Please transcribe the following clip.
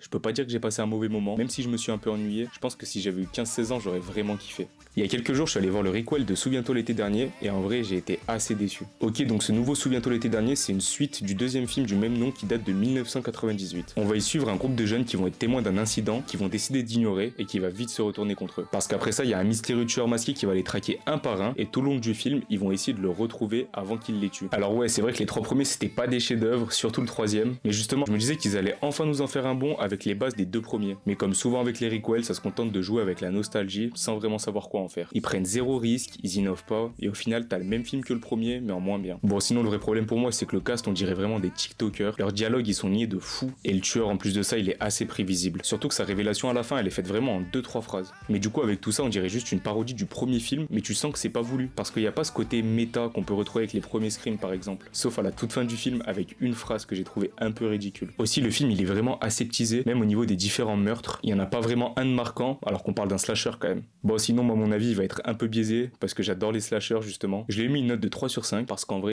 Je peux pas dire que j'ai passé un mauvais moment, même si je me suis un peu ennuyé, je pense que si j'avais eu 15-16 ans, j'aurais vraiment kiffé. Il y a quelques jours, je suis allé voir le requel de Souviens-toi l'été dernier, et en vrai, j'ai été assez déçu. Ok, donc ce nouveau Souviens-toi l'été dernier, c'est une suite du deuxième film du même nom qui date de 1998. On va y suivre un groupe de jeunes qui vont être témoins d'un incident, qui vont décider d'ignorer, et qui va vite se retourner contre eux. Parce qu'après ça, il y a un mystérieux tueur masqué qui va les traquer un par un, et tout le long du film, ils vont essayer de le retrouver avant qu'il les tue. Alors ouais, c'est vrai que les trois premiers, c'était pas des chefs-d'œuvre, surtout le troisième, mais justement, je me disais qu'ils allaient enfin nous en faire un bon avec les bases des deux premiers. Mais comme souvent avec les requels, ça se contente de jouer avec la nostalgie, sans vraiment savoir quoi en faire. Ils prennent zéro risque, ils innovent pas, et au final, t'as le même film que le premier, mais en moins bien. Bon, sinon, le vrai problème pour moi, c'est que le cast, on dirait vraiment des TikTokers. Leurs dialogues, ils sont niés de fou, et le tueur, en plus de ça, il est assez prévisible. Surtout que sa révélation à la fin, elle est faite vraiment en 2-3 phrases. Mais du coup, avec tout ça, on dirait juste une parodie du premier film, mais tu sens que c'est pas voulu, parce qu'il n'y a pas ce côté méta qu'on peut retrouver avec les premiers Scream par exemple. Sauf à la toute fin du film, avec une phrase que j'ai trouvé un peu ridicule. Aussi, le film, il est vraiment aseptisé, même au niveau des différents meurtres. Il y en a pas vraiment un de marquant, alors qu'on parle d'un slasher quand même. Bon, sinon, moi, mon avis, il va être un peu biaisé, parce que j'adore les slashers justement. Je lui ai mis une note de 3/5, parce qu'en vrai,